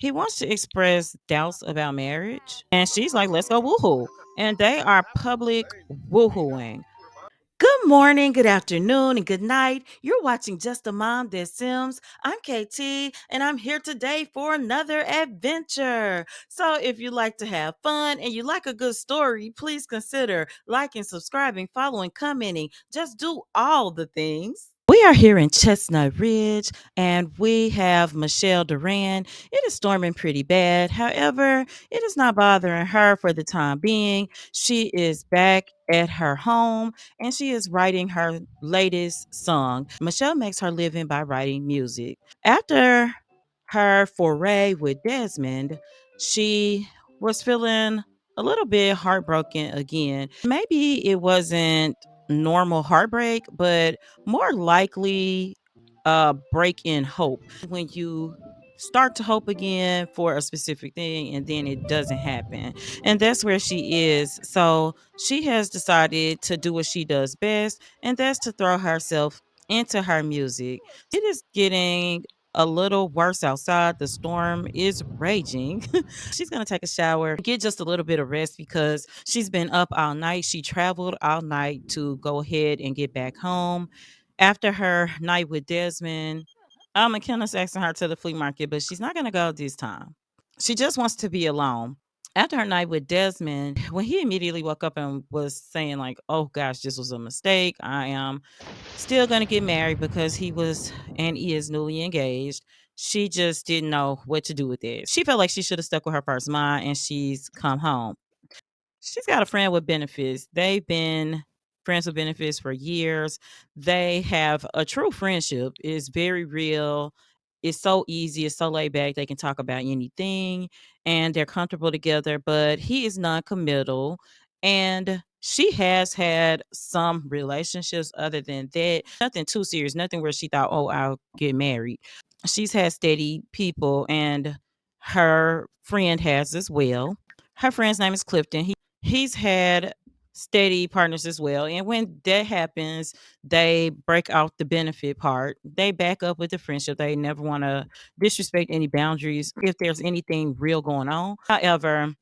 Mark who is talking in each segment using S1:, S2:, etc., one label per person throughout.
S1: He wants to express doubts about marriage. And she's like, let's go woohoo. And they are public woohooing. Good morning, good afternoon, and good night. You're watching Just a Mom That Sims. I'm KT, and I'm here today for another adventure. So, if you like to have fun and you like a good story, please consider liking, subscribing, following, commenting. Just do all the things. We are here in Chestnut Ridge, and we have Michelle Duran. It is storming pretty bad. However, it is not bothering her for the time being. She is back at her home and she is writing her latest song. Michelle makes her living by writing music. After her foray with Desmond, she was feeling a little bit heartbroken again. Maybe it wasn't normal heartbreak, but more likely a break in hope. When you start to hope again for a specific thing and then it doesn't happen. And that's where she is. So she has decided to do what she does best, and that's to throw herself into her music. It is getting a little worse outside. The storm is raging. She's going to take a shower, get just a little bit of rest because she's been up all night. She traveled all night to go ahead and get back home. After her night with Desmond, McKenna's asking her to the flea market, but she's not going to go this time. She just wants to be alone. After her night with Desmond, when he immediately woke up and was saying, like, oh gosh, this was a mistake. I am still going to get married because he was and he is newly engaged. She just didn't know what to do with it. She felt like she should have stuck with her first mind and she's come home. She's got a friend with benefits. They've been friends with benefits for years. They have a true friendship. It's very real. It's so easy. It's so laid back. They can talk about anything and they're comfortable together, but he is non committal. And she has had some relationships other than that. Nothing too serious, nothing where she thought, oh, I'll get married. She's had steady people, and her friend has as well. Her friend's name is Clifton. He's had steady partners as well. And when that happens, they break out the benefit part. They back up with the friendship. They never want to disrespect any boundaries if there's anything real going on. However,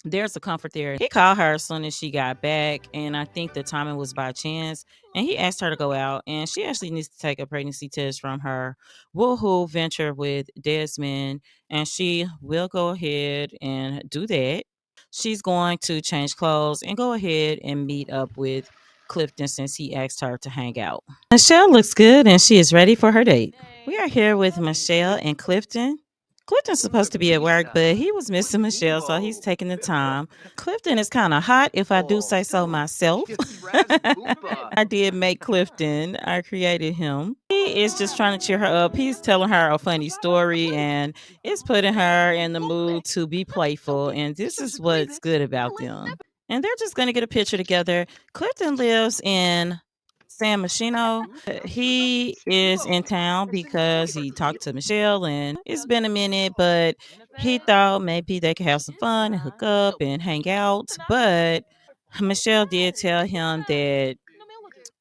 S1: there's a comfort there. He called her as soon as she got back, and I think the timing was by chance. And he asked her to go out, and she actually needs to take a pregnancy test from her woohoo venture with Desmond, and she will go ahead and do that. She's going to change clothes and go ahead and meet up with Clifton since he asked her to hang out. Michelle looks good and she is ready for her date. We are here with Michelle and Clifton. Clifton's supposed to be at work, but he was missing Michelle, so he's taking the time. Clifton is kind of hot, if I do say so myself. I did make Clifton. I created him. He is just trying to cheer her up. He's telling her a funny story and it's putting her in the mood to be playful. And this is what's good about them. And they're just going to get a picture together. Clifton lives in San Machino. He is in town because he talked to Michelle and it's been a minute, but he thought maybe they could have some fun and hook up and hang out. But Michelle did tell him that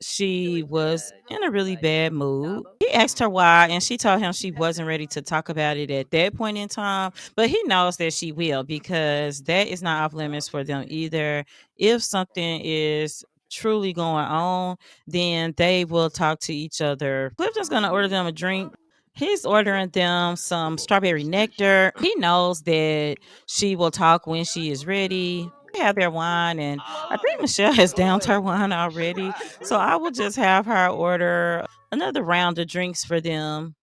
S1: she was in a really bad mood. He asked her why, and she told him she wasn't ready to talk about it at that point in time. But he knows that she will because that is not off limits for them either. If something is truly going on, then they will talk to each other. Clifton's going to order them a drink. He's ordering them some strawberry nectar. He knows that she will talk when she is ready. They have their wine, and I think Michelle has downed her wine already. So I will just have her order another round of drinks for them.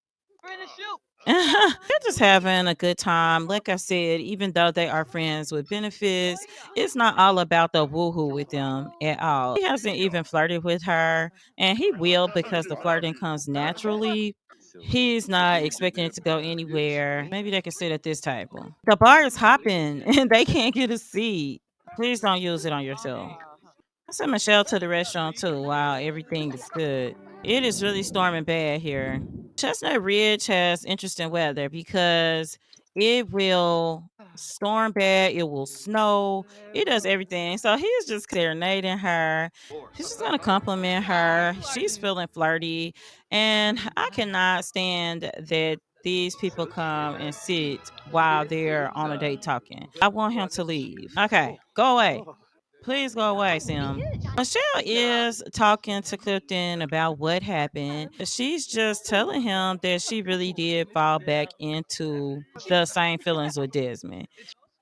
S1: They're just having a good time. Like I said, even though they are friends with benefits, it's not all about the woohoo with them at all. He hasn't even flirted with her, and he will because the flirting comes naturally. He's not expecting it to go anywhere. Maybe they can sit at this table. The bar is hopping and they can't get a seat. Please don't use it on yourself. I sent Michelle to the restaurant too. Wow, everything is good. It is really storming bad here. Chestnut Ridge has interesting weather because it will storm bad, it will snow, it does everything. So he's just serenading her. He's just gonna compliment her. She's feeling flirty, and I cannot stand that these people come and sit while they're on a date talking. I want him to leave. Okay, go away. Please go away, Sim. Michelle is talking to Clifton about what happened. She's just telling him that she really did fall back into the same feelings with Desmond.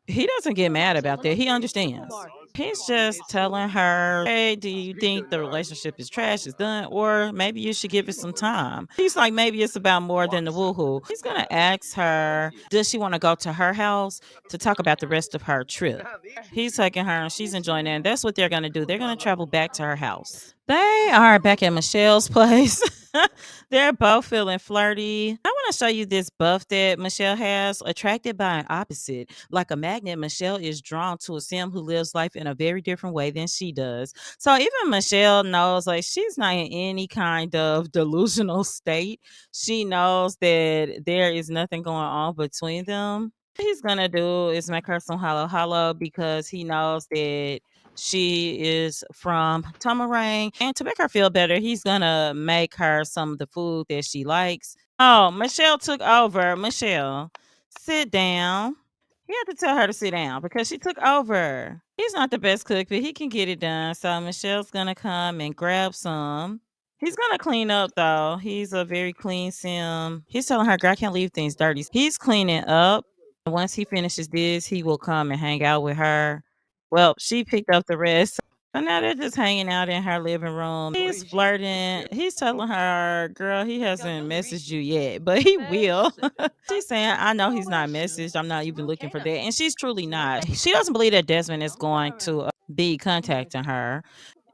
S1: He doesn't get mad about that. He understands. He's just telling her, hey, do you think the relationship is trash, is done, or maybe you should give it some time? He's like, maybe it's about more than the woohoo. He's going to ask her, does she want to go to her house to talk about the rest of her trip? He's taking her and she's enjoying it. And that's what they're going to do. They're going to travel back to her house. They are back at Michelle's place. They're both feeling flirty. I want to show you this buff that Michelle has. Attracted by an opposite. Like a magnet, Michelle is drawn to a Sim who lives life in a very different way than she does. So even Michelle knows like she's not in any kind of delusional state. She knows that there is nothing going on between them. What he's gonna do is make her some hollow hollow because he knows that she is from Tamarang. And to make her feel better, he's gonna make her some of the food that she likes. Oh, Michelle took over. Michelle, sit down. He had to tell her to sit down because she took over. He's not the best cook, but he can get it done. So Michelle's gonna come and grab some. He's gonna clean up though. He's a very clean sim. He's telling her, girl, I can't leave things dirty. He's cleaning up. Once he finishes this, he will come and hang out with her. Well, she picked up the rest. So now they're just hanging out in her living room. He's flirting. He's telling her, girl, he hasn't messaged you yet, but he will. She's saying, I know he's not messaged. I'm not even looking for that. And she's truly not. She doesn't believe that Desmond is going to be contacting her.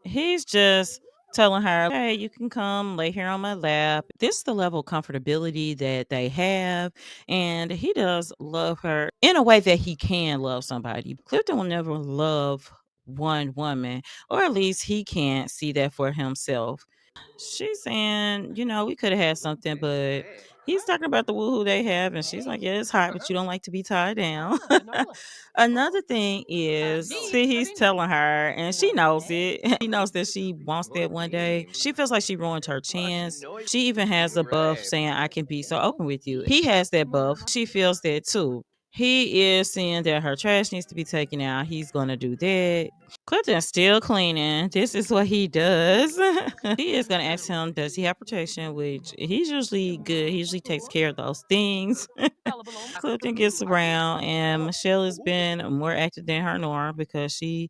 S1: He's just telling her, hey, you can come lay here on my lap. This is the level of comfortability that they have. And he does love her in a way that he can love somebody. Clifton will never love one woman, or at least he can't see that for himself. She's saying, we could have had something, but he's talking about the woohoo they have, and she's like, yeah, it's hot, but you don't like to be tied down. Another thing is, see, he's telling her, and she knows it. He knows that she wants that one day. She feels like she ruined her chance. She even has a buff saying, I can be so open with you. He has that buff. She feels that too. He is seeing that her trash needs to be taken out. He's going to do that. Clifton's still cleaning. This is what he does. She is going to ask him, does he have protection? Which he's usually good. He usually takes care of those things. Clifton gets around, and Michelle has been more active than her norm because she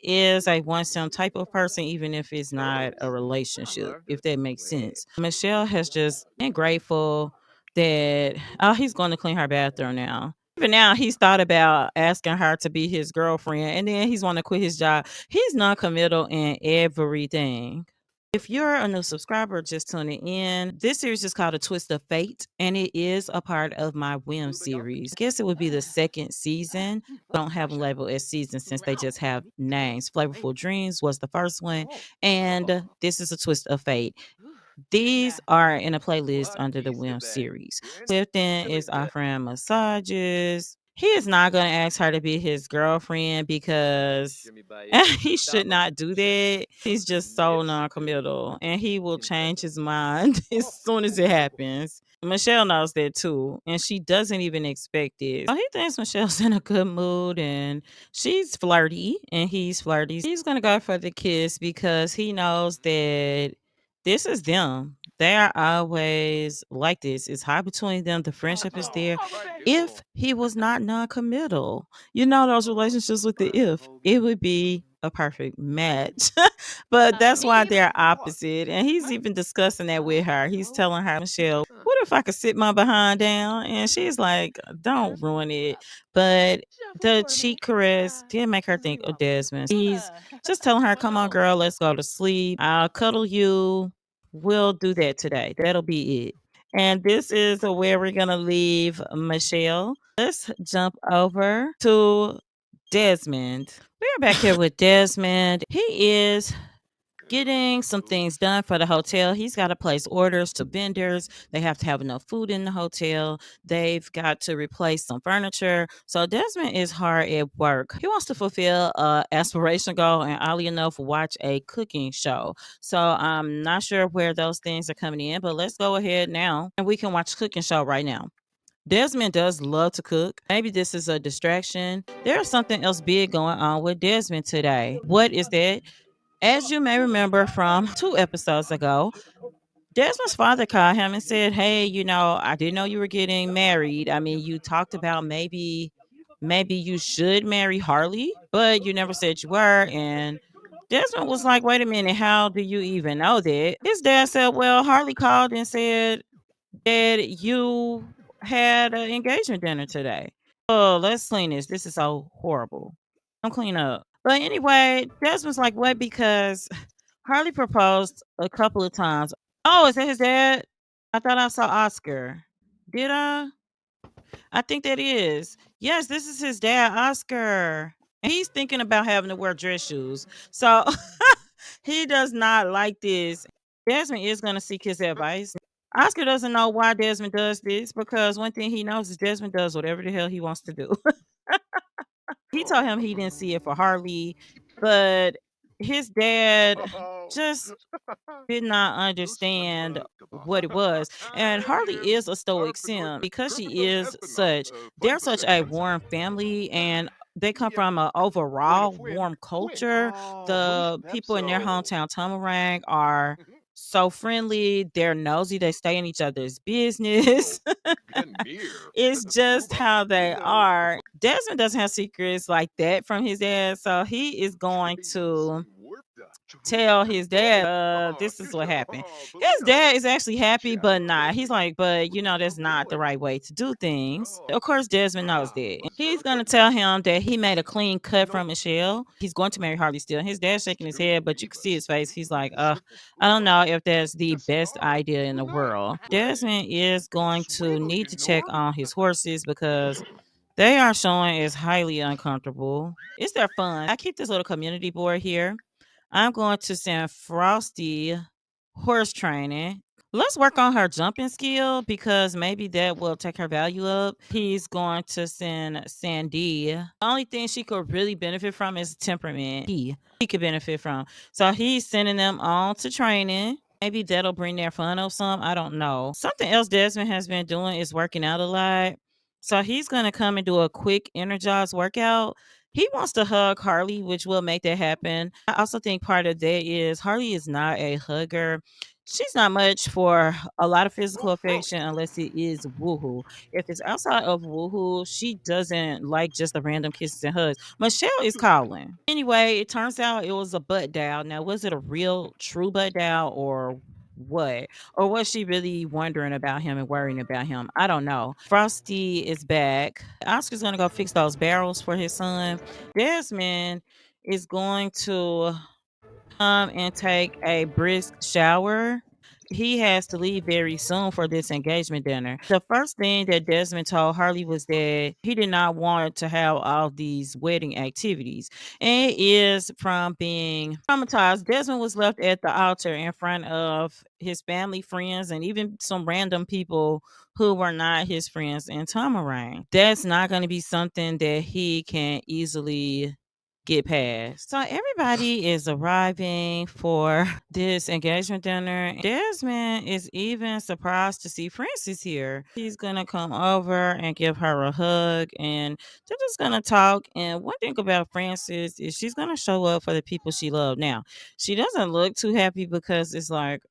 S1: is a one sim type of person, even if it's not a relationship, if that makes sense. Michelle has just been grateful that he's going to clean her bathroom now. Even now, he's thought about asking her to be his girlfriend, and then he's want to quit his job. He's non-committal in everything. If you're a new subscriber just tuning in, this series is called A Twist of Fate, and it is a part of my Whim series. I guess it would be the second season. I don't have them labeled as seasons since they just have names. Flavorful Dreams was the first one, and this is A Twist of Fate. These are in a playlist under the Whim series. Clifton is offering massages. He is not going to ask her to be his girlfriend because he should not do that. He's just so non-committal, and he will change his mind as soon as it happens. Michelle knows that too, and she doesn't even expect it. So he thinks Michelle's in a good mood, and she's flirty, and he's flirty. He's gonna go for the kiss because he knows that this is them. They are always like this. It's high between them. The friendship is there. If he was not non-committal, those relationships with the if, it would be a perfect match. But that's why they're opposite. And he's even discussing that with her. He's telling her, Michelle, what if I could sit my behind down? And she's like, don't ruin it. But the cheek caress did make her think of Desmond. He's just telling her, come on, girl, let's go to sleep. I'll cuddle you. We'll do that today. That'll be it. And this is where we're going to leave Michelle. Let's jump over to Desmond. We're back here with Desmond. He is getting some things done for the hotel. He's got to place orders to vendors. They have to have enough food in the hotel. They've got to replace some furniture. So Desmond is hard at work. He wants to fulfill a aspiration goal and oddly enough watch a cooking show. So I'm not sure where those things are coming in, but let's go ahead now and we can watch cooking show right now. Desmond does love to cook. Maybe this is a distraction. There's something else big going on with Desmond today. What is that? As you may remember from 2 episodes ago, Desmond's father called him and said, "Hey, I didn't know you were getting married. I mean, you talked about maybe you should marry Harley, but you never said you were." And Desmond was like, "Wait a minute, how do you even know that?" His dad said, "Well, Harley called and said that you had an engagement dinner today." Oh, let's clean this. This is so horrible. Don't clean up. But anyway, Desmond's like, "What?" Because Harley proposed a couple of times. Oh, is that his dad? I thought I saw Oscar. Did I? I think that is. Yes, this is his dad, Oscar. And he's thinking about having to wear dress shoes. So he does not like this. Desmond is going to seek his advice. Oscar doesn't know why Desmond does this because one thing he knows is Desmond does whatever the hell he wants to do. He told him he didn't see it for Harley, but his dad just did not understand what it was. And Harley is a stoic sim because she is such, they're such a warm family and they come from an overall warm culture. The people in their hometown, Tomarang, are so friendly. They're nosy. They stay in each other's business. It's just how they are. Desmond doesn't have secrets like that from his dad, so he is going to tell his dad, this is what happened. His dad is actually happy, but not. He's like, but that's not the right way to do things. Of course, Desmond knows that. He's gonna tell him that he made a clean cut from Michelle. He's going to marry Harley still. His dad's shaking his head, but you can see his face. He's like, I don't know if that's the best idea in the world. Desmond is going to need to check on his horses because they are showing as highly uncomfortable. It's their fun. I keep this little community board here. I'm going to send Frosty horse training. Let's work on her jumping skill because maybe that will take her value up. He's going to send Sandy. The only thing she could really benefit from is temperament. He could benefit from. So he's sending them on to training. Maybe that'll bring their fun up some. I don't know. Something else Desmond has been doing is working out a lot. So he's going to come and do a quick energized workout. He wants to hug Harley, which will make that happen. I also think part of that is Harley is not a hugger. She's not much for a lot of physical affection unless it is woohoo. If it's outside of woohoo, she doesn't like just the random kisses and hugs. Michelle is calling. Anyway, it turns out it was a butt dial. Now, was it a real, true butt dial or what? Or was she really wondering about him and worrying about him? I don't know. Frosty is back. Oscar's gonna go fix those barrels for his son. Desmond is going to come and take a brisk shower. He has to leave very soon for this engagement dinner. The first thing that Desmond told Harley was that he did not want to have all these wedding activities. And it is from being traumatized. Desmond was left at the altar in front of his family, friends, and even some random people who were not his friends in Tomarang. That's not going to be something that he can easily get past. So everybody is arriving for this engagement dinner. Desmond is even surprised to see Francis here. He's gonna come over and give her a hug and they're just gonna talk. And one thing about Francis is she's gonna show up for the people she loves. Now, she doesn't look too happy because it's like,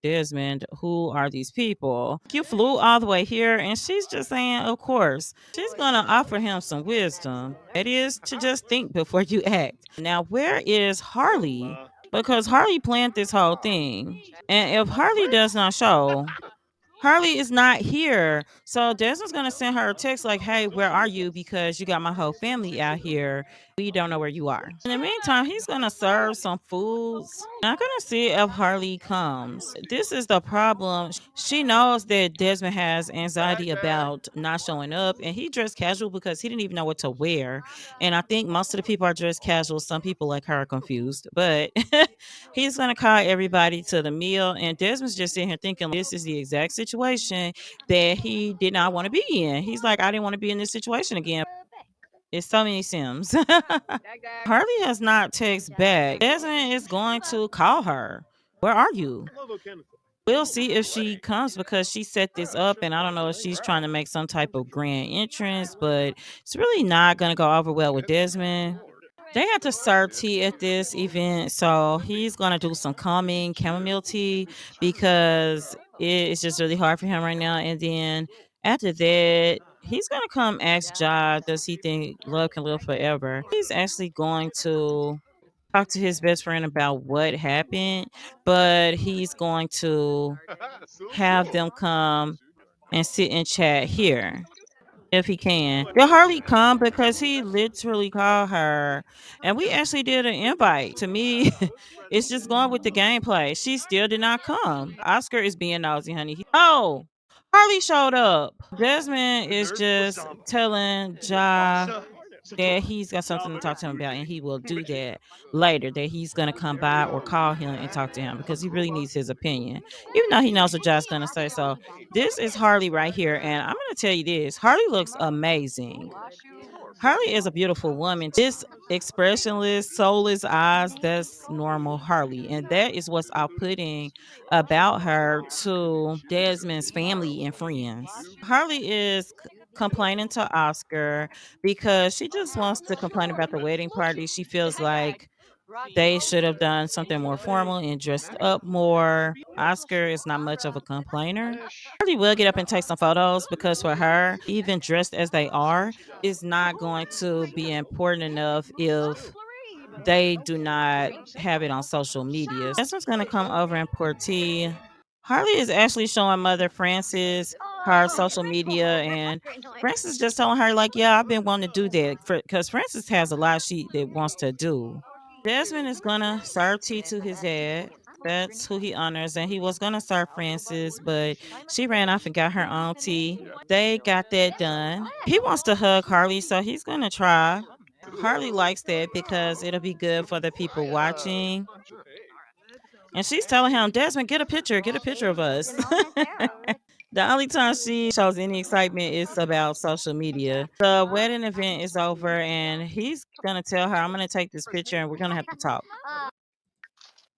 S1: Desmond, who are these people? You flew all the way here, and she's just saying, of course. She's gonna offer him some wisdom. It is to just think before you act. Now, where is Harley? Because Harley planned this whole thing. And if Harley does not show, Harley is not here. So Desmond's gonna send her a text like, "Hey, where are you? Because you got my whole family out here. We don't know where you are." In the meantime, he's gonna serve some foods. Not gonna see if Harley comes. This is the problem. She knows that Desmond has anxiety about not showing up, and he dressed casual because he didn't even know what to wear. And I think most of the people are dressed casual. Some people like her are confused, but he's gonna call everybody to the meal, and Desmond's just sitting here thinking this is the exact situation that he did not want to be in. He's like, I didn't want to be in this situation again. It's so many Sims. Harley has not texted back. Desmond is going to call her. Where are you? We'll see if she comes because she set this up, and I don't know if she's trying to make some type of grand entrance, but it's really not going to go over well with Desmond. They have to serve tea at this event, so he's gonna do some calming chamomile tea because it's just really hard for him right now. And then after that, he's gonna come ask Ja, does he think love can live forever? He's actually going to talk to his best friend about what happened, but he's going to have them come and sit and chat here if he can. Will Harley come because he literally called her, and we actually did an invite. To me, it's just going with the gameplay. She still did not come. Oscar is being nosy, honey. Oh, Harley showed up. Desmond is just telling Ja that he's got something to talk to him about, and he will do that later. That he's gonna come by or call him and talk to him because he really needs his opinion, even though he knows what Ja's gonna say. So this is Harley right here, and I'm gonna tell you this: Harley looks amazing. Harley is a beautiful woman. This expressionless, soulless eyes, that's normal Harley. And that is what's outputting about her to Desmond's family and friends. Harley is complaining to Oscar because she just wants to complain about the wedding party. She feels like they should have done something more formal and dressed up more. Oscar is not much of a complainer. Harley will get up and take some photos because for her, even dressed as they are, is not going to be important enough if they do not have it on social media. Desmond's gonna come over and pour tea. Harley is actually showing Mother Frances her social media, and Frances just telling her like, "Yeah, I've been wanting to do that because Frances has a lot she that wants to do." Desmond is gonna serve tea to his dad. That's who he honors, and he was gonna serve Frances, but she ran off and got her own tea. They got that done. He wants to hug Harley, so he's gonna try. Harley likes that because it'll be good for the people watching. And she's telling him, Desmond, get a picture of us. The only time she shows any excitement is about social media. The wedding event is over, and he's gonna tell her, I'm gonna take this picture and we're gonna have to talk.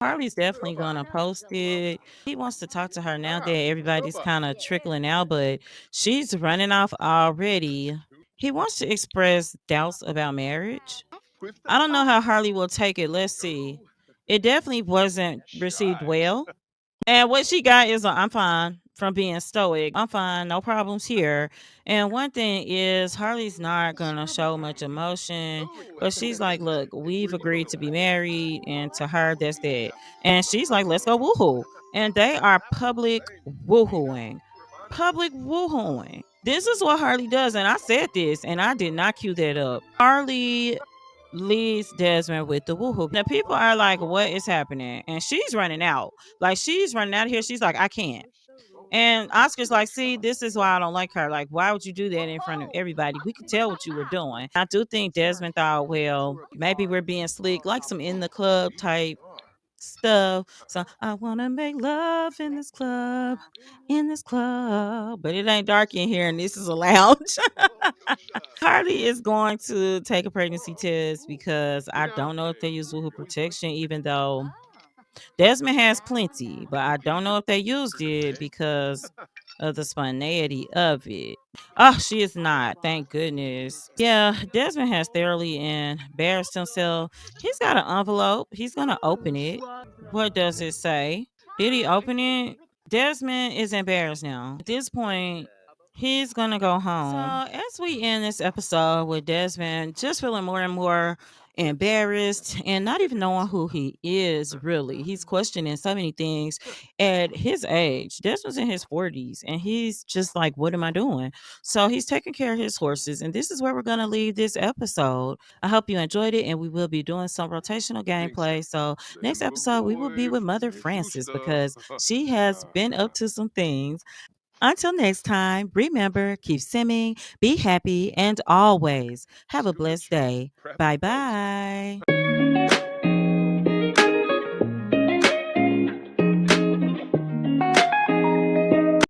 S1: Harley's definitely gonna post it. He wants to talk to her now that everybody's kind of trickling out, but she's running off already. He wants to express doubts about marriage. I don't know how Harley will take it. Let's see. It definitely wasn't received well. And what she got is a I'm fine from being stoic. I'm fine, no problems here. And one thing is Harley's not gonna show much emotion, but she's like, look, we've agreed to be married, and to her, that's that. And she's like, let's go woohoo. And they are public woohooing. Public woohooing. This is what Harley does, and I said this, and I did not cue that up. Harley leads Desmond with the woohoo. The people are like, what is happening? And she's running out. Like she's running out of here. She's like, I can't. And Oscar's like, see, this is why I don't like her. Like, why would you do that in front of everybody? We could tell what you were doing. I do think Desmond thought, well, maybe we're being slick, like some in the club type stuff. So I wanna make love in this club. But it ain't dark in here and this is a lounge. Harley is going to take a pregnancy test because I don't know if they use woohoo protection, even though Desmond has plenty, but I don't know if they used it because of the spontaneity of it. Oh, she is not. Thank goodness. Yeah, Desmond has thoroughly embarrassed himself. He's got an envelope. He's going to open it. What does it say? Did he open it? Desmond is embarrassed now. At this point, he's gonna go home. So as we end this episode with Desmond just feeling more and more embarrassed, and not even knowing who he is really. He's questioning so many things at his age. Desmond's in his 40s, and he's just like, what am I doing? So he's taking care of his horses, and this is where we're going to leave this episode. I hope you enjoyed it, and we will be doing some rotational gameplay. So next episode, we will be with Mother Frances because she has been up to some things. Until next time, remember, keep simming, be happy, and always have a blessed day. Bye bye.